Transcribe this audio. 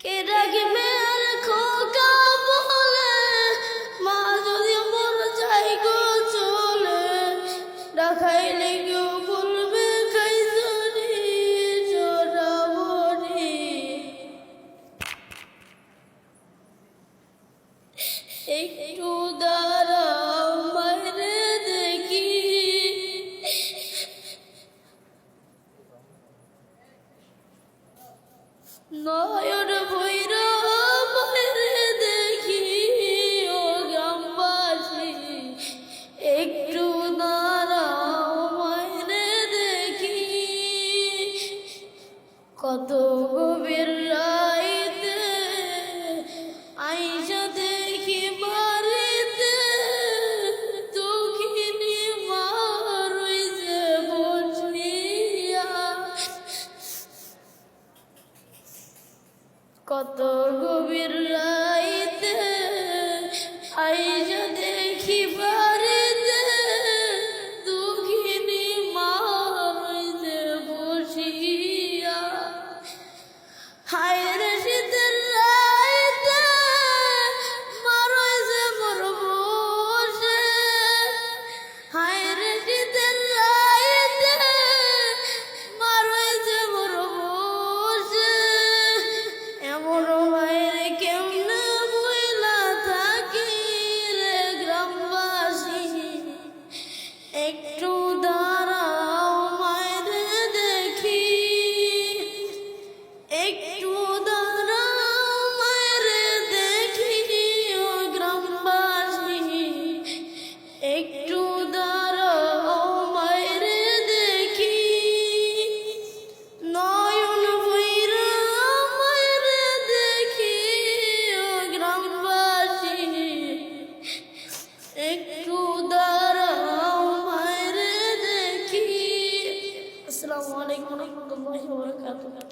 কে রাখবে আর খোকা বলে, মা যদি মর যাই গো চলে, রাখাইলে কেউ বলবে খাইছনি চোরাবনি। একটু দাঁড়াও বাইরে দেখি, নয়ন ভৈরা বাইরে দেখি, ও গ্রামবাসী একটু দাঁড়াও বাইরে দেখি। কত গভীর রাইতে আইসা দেখি বাড়িতে, দুঃখিনী মা রইছে বসিয়া। কত গভীর রাইতে আইসা দেখি বাড়িতে, দুঃখিনী মা রইছে বসিয়া। হায় রে শীতের রাইতে মা রইছে মোর বসে, হায় রে শীতের রাইতে মা রইছে মোর বসে। এমন বাইরে কেমনে বইলা থাকি রে গ্রামবাসী, একটু দাঁড়াও মায়েরে দেখি, একটু দাঁড়াও মায়েরে দেখি, ও গ্রামবাসী একটু দাঁড়াও মায়েরে দেখি। নয়ন ভৈরা মায়েরে দেখি, ও গ্রামবাসী একটু দাঁড়াও মায়েরে দেখি। আসসালামু আলাইকুম ওয়া রাহমাতুল্লাহি ওয়া বারাকাতুহু।